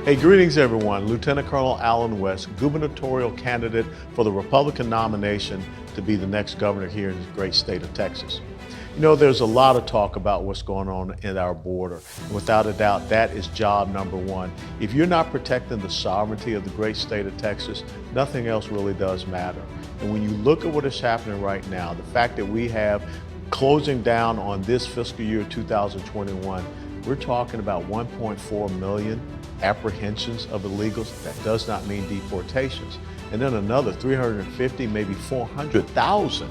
Hey, greetings everyone. Lieutenant Colonel Allen West, gubernatorial candidate for the Republican nomination to be the next governor here in the great state of Texas. You know, there's a lot of talk about what's going on at our border. And without a doubt, that is job number one. If you're not protecting the sovereignty of the great state of Texas, nothing else really does matter. And when you look at what is happening right now, the fact that we have closing down on this fiscal year 2021, we're talking about 1.4 million apprehensions of illegals. That does not mean deportations. And then another 350, maybe 400,000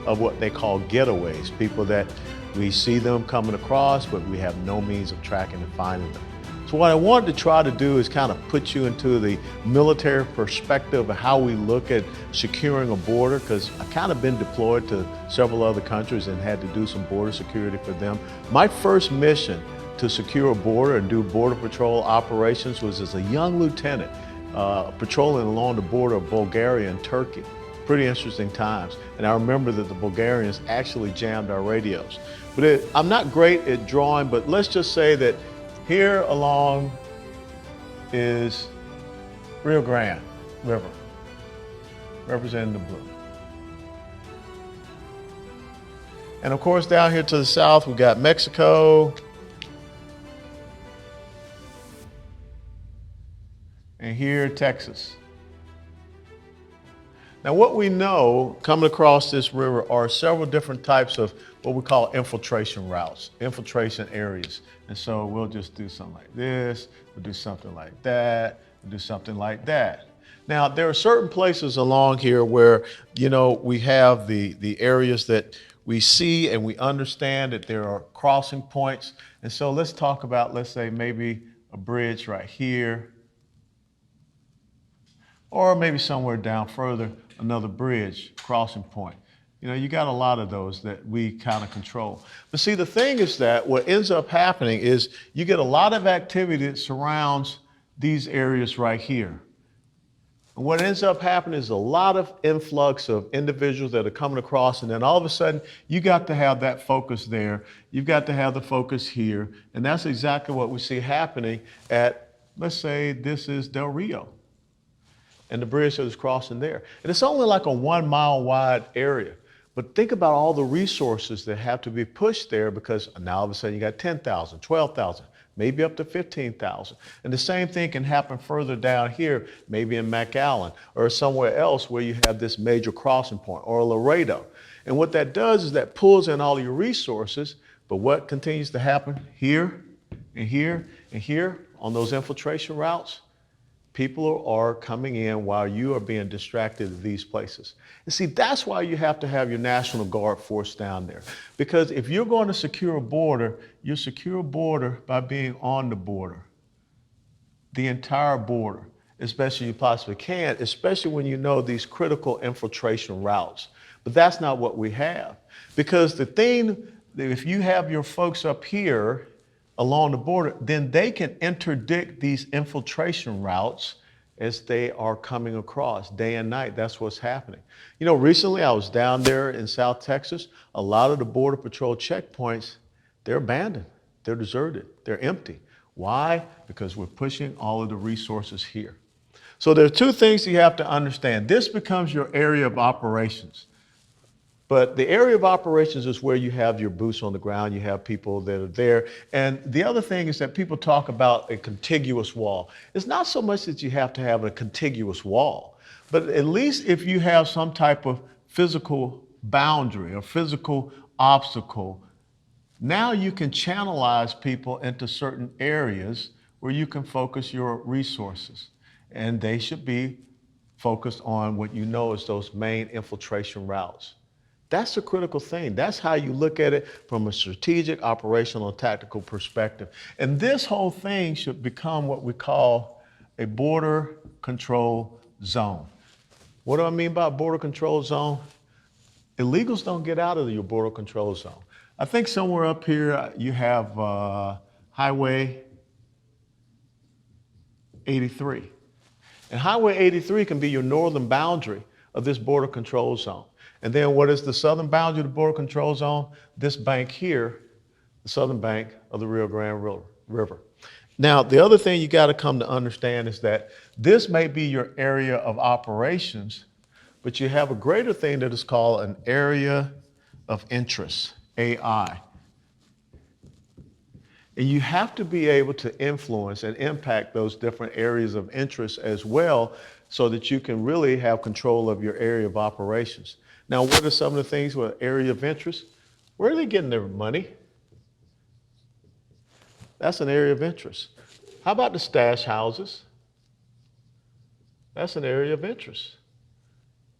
of what they call getaways, people that we see them coming across, but we have no means of tracking and finding them. So what I wanted to try to do is kind of put you into the military perspective of how we look at securing a border, because I've kind of been deployed to several other countries and had to do some border security for them. My first mission to secure a border and do border patrol operations was as a young lieutenant patrolling along the border of Bulgaria and Turkey. Pretty interesting times. And I remember that the Bulgarians actually jammed our radios. But I'm not great at drawing, but let's just say that here along is Rio Grande River, representing the blue. And of course, down here to the south, we've got Mexico. And here, Texas. Now, what we know coming across this river are several different types of what we call infiltration routes, infiltration areas. And so we'll just do something like this, we'll do something like that, we'll do something like that. Now, there are certain places along here where, you know, we have the areas that we see and we understand that there are crossing points. And so let's talk about, let's say, maybe a bridge right here, or maybe somewhere down further, another bridge, crossing point. You know, you got a lot of those that we kind of control. But see, the thing is that what ends up happening is you get a lot of activity that surrounds these areas right here. And what ends up happening is a lot of influx of individuals that are coming across, and then all of a sudden, you got to have that focus there. You've got to have the focus here. And that's exactly what we see happening at, let's say this is Del Rio, and the bridge that is crossing there. And it's only like a 1 mile wide area. But think about all the resources that have to be pushed there, because now all of a sudden you got 10,000, 12,000, maybe up to 15,000. And the same thing can happen further down here, maybe in McAllen or somewhere else where you have this major crossing point, or Laredo. And what that does is that pulls in all your resources, but what continues to happen here and here and here on those infiltration routes? People are coming in while you are being distracted at these places. And see, that's why you have to have your National Guard force down there. Because if you're going to secure a border, you secure a border by being on the border, the entire border, as best as you possibly can, especially when you know these critical infiltration routes. But that's not what we have. Because the thing, if you have your folks up here along the border, then they can interdict these infiltration routes as they are coming across day and night. That's what's happening. You know, recently I was down there in South Texas. A lot of the Border Patrol checkpoints, they're abandoned, they're deserted, they're empty. Why? Because we're pushing all of the resources here. So there are two things you have to understand. This becomes your area of operations. But the area of operations is where you have your boots on the ground, you have people that are there. And the other thing is that people talk about a contiguous wall. It's not so much that you have to have a contiguous wall, but at least if you have some type of physical boundary or physical obstacle, now you can channelize people into certain areas where you can focus your resources. And they should be focused on what you know is those main infiltration routes. That's the critical thing. That's how you look at it from a strategic, operational, and tactical perspective. And this whole thing should become what we call a border control zone. What do I mean by border control zone? Illegals don't get out of your border control zone. I think somewhere up here you have Highway 83. And Highway 83 can be your northern boundary of this border control zone. And then what is the southern boundary of the border control zone? This bank here, the southern bank of the Rio Grande River. Now, the other thing you got to come to understand is that this may be your area of operations, but you have a greater thing that is called an area of interest, AI. And you have to be able to influence and impact those different areas of interest as well so that you can really have control of your area of operations. Now, what are some of the things with area of interest? Where are they getting their money? That's an area of interest. How about the stash houses? That's an area of interest.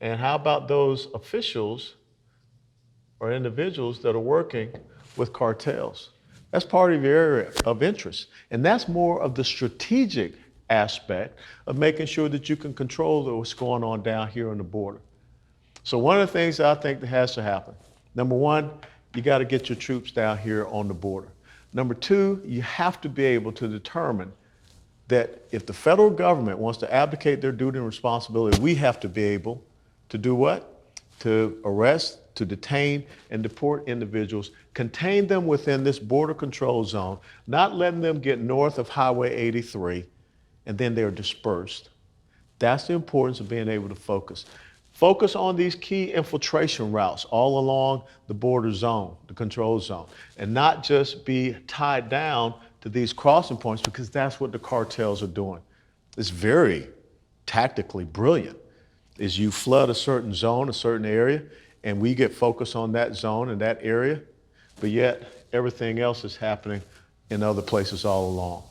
And how about those officials or individuals that are working with cartels? That's part of your area of interest. And that's more of the strategic aspect of making sure that you can control what's going on down here on the border. So one of the things that I think that has to happen, number one, you got to get your troops down here on the border. Number two, you have to be able to determine that if the federal government wants to abdicate their duty and responsibility, we have to be able to do what? To arrest, to detain, and deport individuals, contain them within this border control zone, not letting them get north of Highway 83, and then they're dispersed. That's the importance of being able to focus. Focus on these key infiltration routes all along the border zone, the control zone, and not just be tied down to these crossing points, because that's what the cartels are doing. It's very tactically brilliant. Is you flood a certain zone, a certain area, and we get focused on that zone and that area, but yet everything else is happening in other places all along.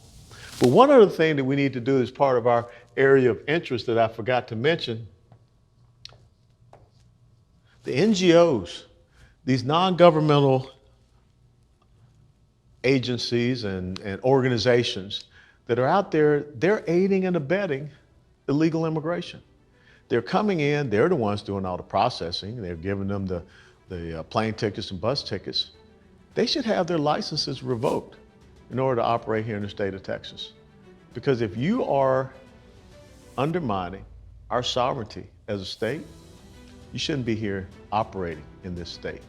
But one other thing that we need to do as part of our area of interest that I forgot to mention, the NGOs, these non-governmental agencies and organizations that are out there, they're aiding and abetting illegal immigration. They're coming in, they're the ones doing all the processing, they're giving them the plane tickets and bus tickets. They should have their licenses revoked in order to operate here in the state of Texas. Because if you are undermining our sovereignty as a state, you shouldn't be here operating in this state.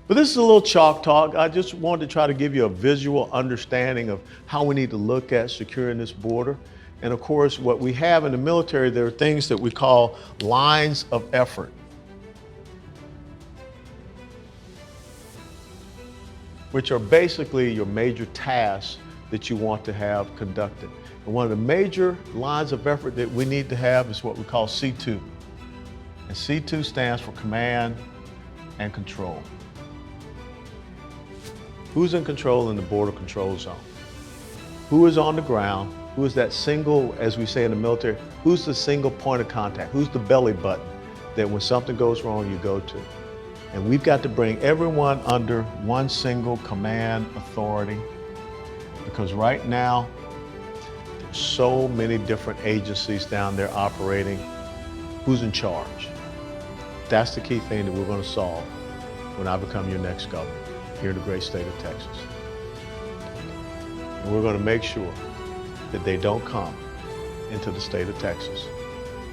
But this is a little chalk talk. I just wanted to try to give you a visual understanding of how we need to look at securing this border. And of course, what we have in the military, there are things that we call lines of effort, which are basically your major tasks that you want to have conducted. And one of the major lines of effort that we need to have is what we call C2. And C2 stands for command and control. Who's in control in the border control zone? Who is on the ground? Who is that single, as we say in the military, who's the single point of contact? Who's the belly button that when something goes wrong, you go to? And we've got to bring everyone under one single command authority, because right now, there's so many different agencies down there operating. Who's in charge? That's the key thing that we're going to solve when I become your next governor here in the great state of Texas. And we're going to make sure that they don't come into the state of Texas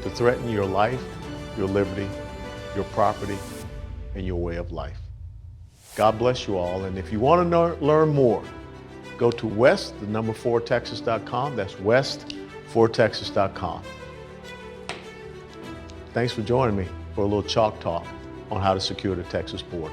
to threaten your life, your liberty, your property, and your way of life. God bless you all. And if you want to learn more, go to west4texas.com. That's west4texas.com. Thanks for joining me for a little chalk talk on how to secure the Texas border.